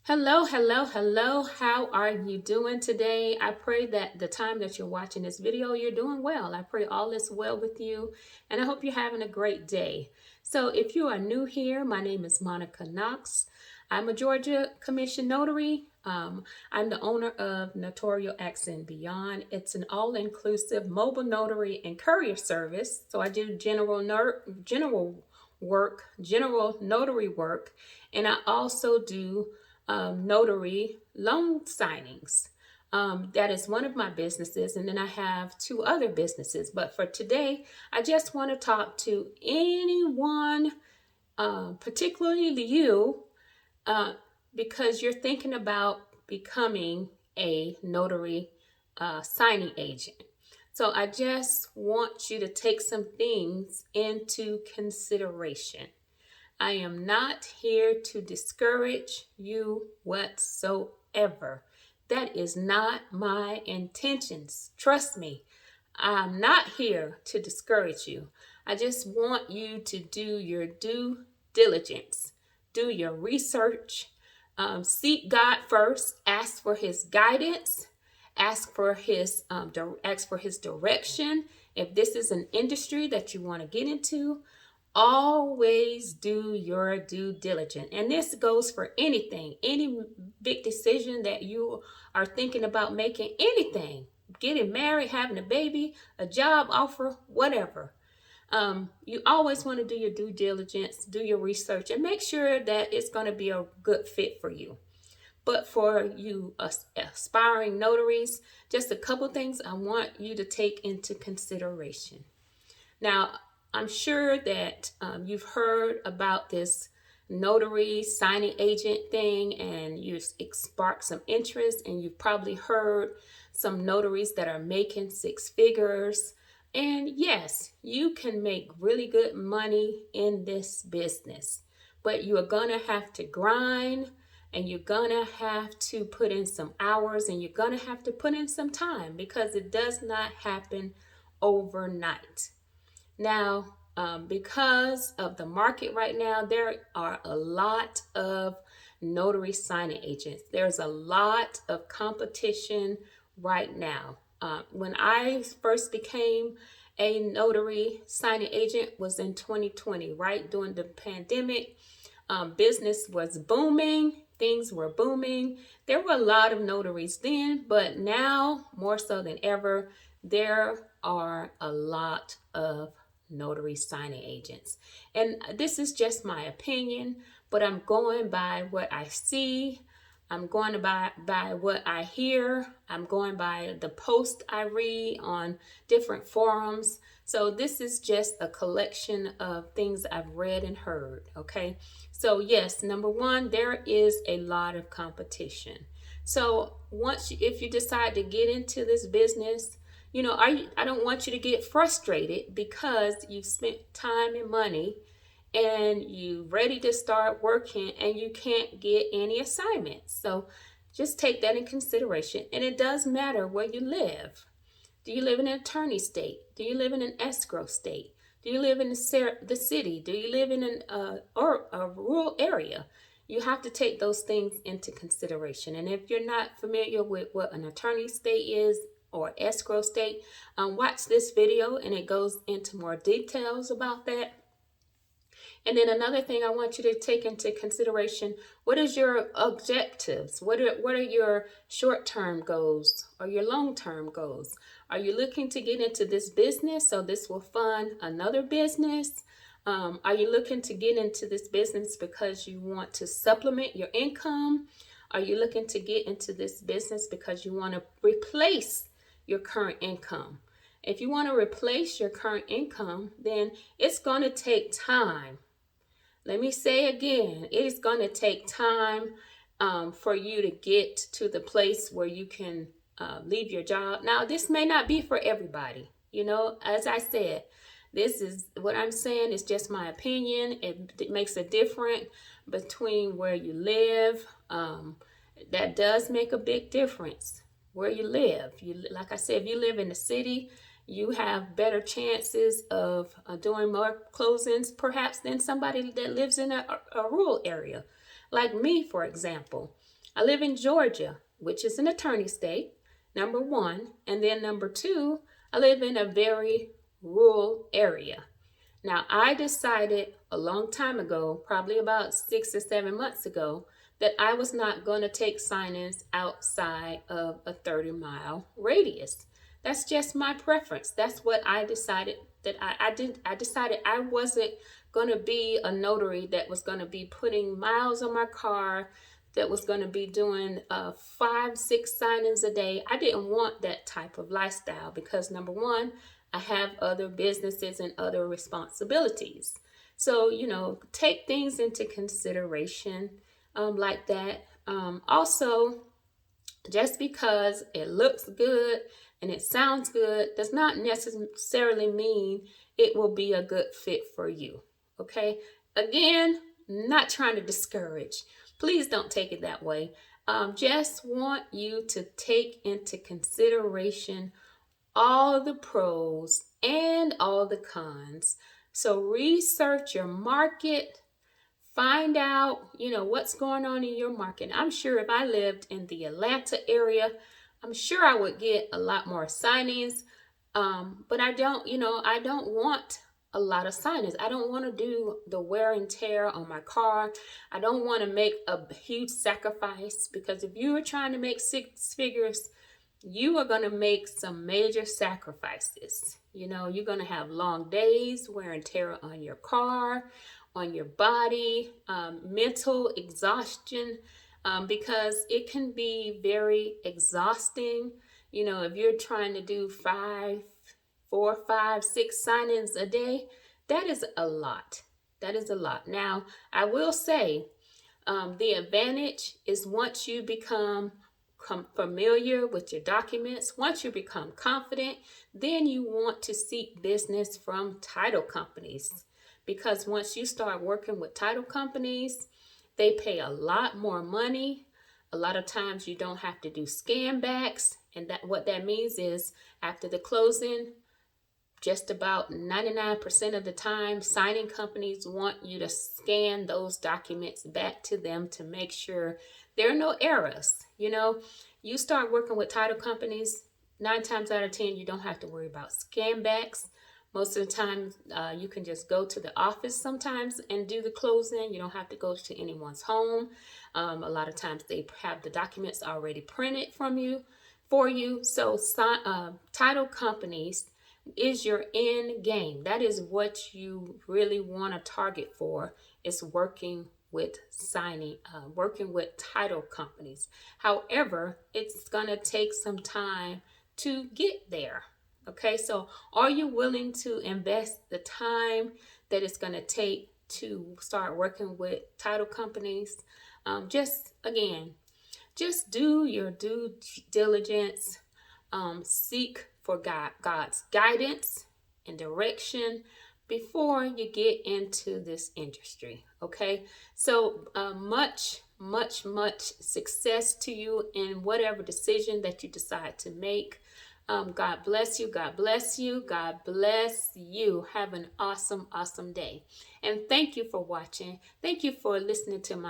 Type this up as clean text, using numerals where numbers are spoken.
Hello, hello, hello. How are you doing today? I pray that the time that you're watching this video, you're doing well. I pray all is well with you, and I hope you're having a great day. So, if you are new here, my name is Monica Knox. I'm a Georgia Commission Notary. I'm the owner of Notarial Acts and Beyond. It's an all-inclusive mobile notary and courier service. So I do general notary work, and I also do notary loan signings. That is one of my businesses, and then I have two other businesses. But for today, I just want to talk to anyone, particularly you, uh, because you're thinking about becoming a notary signing agent. So I just want you to take some things into consideration. I am not here to discourage you whatsoever. That is not my intentions. Trust me, I'm not here to discourage you. I just want you to do your due diligence, do your research, seek God first, ask for His guidance, ask for His direction. If this is an industry that you want to get into, always do your due diligence. And this goes for anything, any big decision that you are thinking about making, anything, getting married, having a baby, a job offer, whatever. You always want to do your due diligence, do your research, and make sure that it's going to be a good fit for you. But for you aspiring notaries, just a couple things I want you to take into consideration. Now, I'm sure that you've heard about this notary signing agent thing, and you've sparked some interest, and you've probably heard some notaries that are making six figures. And yes, you can make really good money in this business, but you are going to have to grind, and you're going to have to put in some hours, and you're going to have to put in some time, because it does not happen overnight. Now, because of the market right now, there are a lot of notary signing agents. There's a lot of competition right now. When I first became a notary signing agent was in 2020, right during the pandemic. Business was booming. Things were booming. There were a lot of notaries then, but now more so than ever, there are a lot of notary signing agents. And this is just my opinion, but I'm going by what I see. I'm going by what I hear. I'm going by the posts I read on different forums. So this is just a collection of things I've read and heard, okay? So yes, number one, there is a lot of competition. So if you decide to get into this business, I don't want you to get frustrated because you've spent time and money and you're ready to start working and you can't get any assignments. So just take that in consideration. And it does matter where you live. Do you live in an attorney state? Do you live in an escrow state? Do you live in the city? Do you live in a rural area? You have to take those things into consideration. And if you're not familiar with what an attorney state is or escrow state, watch this video and it goes into more details about that. And then another thing I want you to take into consideration, what is your objectives? What are your short-term goals or your long-term goals? Are you looking to get into this business so this will fund another business? Are you looking to get into this business because you want to supplement your income? Are you looking to get into this business because you want to replace your current income? If you want to replace your current income, then it's going to take time. Let me say again, it is going to take time for you to get to the place where you can leave your job. Now, this may not be for everybody. As I said, this is what I'm saying is just my opinion. It makes a difference between where you live. That does make a big difference where you live. Like I said, if you live in the city, you have better chances of doing more closings perhaps than somebody that lives in a rural area. Like me, for example. I live in Georgia, which is an attorney state, number one. And then number two, I live in a very rural area. Now, I decided a long time ago, probably about 6 or 7 months ago, that I was not going to take signings outside of a 30-mile radius. That's just my preference. That's what I decided that I did. I decided I wasn't going to be a notary that was going to be putting miles on my car, that was going to be doing 5, 6 signings a day. I didn't want that type of lifestyle because number one, I have other businesses and other responsibilities. So, take things into consideration like that. Also, just because it looks good and it sounds good does not necessarily mean it will be a good fit for you. Okay? Again, not trying to discourage. Please don't take it that way. Just want you to take into consideration all the pros and all the cons. So research your market, find out, what's going on in your market. I'm sure if I lived in the Atlanta area, I'm sure I would get a lot more signings. But I don't want a lot of signings. I don't want to do the wear and tear on my car. I don't want to make a huge sacrifice because if you are trying to make 6 figures, you are going to make some major sacrifices. You're going to have long days, wear and tear on your car, on your body, mental exhaustion, because it can be very exhausting. If you're trying to do 4, 5, 6 signings a day, that is a lot. That is a lot. Now, I will say the advantage is once you become familiar with your documents, once you become confident, then you want to seek business from title companies. Because once you start working with title companies, they pay a lot more money. A lot of times you don't have to do scan backs. And what that means is after the closing, just about 99% of the time, signing companies want you to scan those documents back to them to make sure there are no errors. You start working with title companies, 9 times out of 10, you don't have to worry about scan backs. Most of the time, you can just go to the office sometimes and do the closing. You don't have to go to anyone's home. A lot of times they have the documents already printed for you. So title companies is your end game. That is what you really want to target for, is working with working with title companies. However, it's going to take some time to get there. Okay, so are you willing to invest the time that it's going to take to start working with title companies? Just do your due diligence. Seek for God's guidance and direction before you get into this industry. Okay, so much success to you in whatever decision that you decide to make. God bless you. God bless you. God bless you. Have an awesome day. And thank you for watching. Thank you for listening to my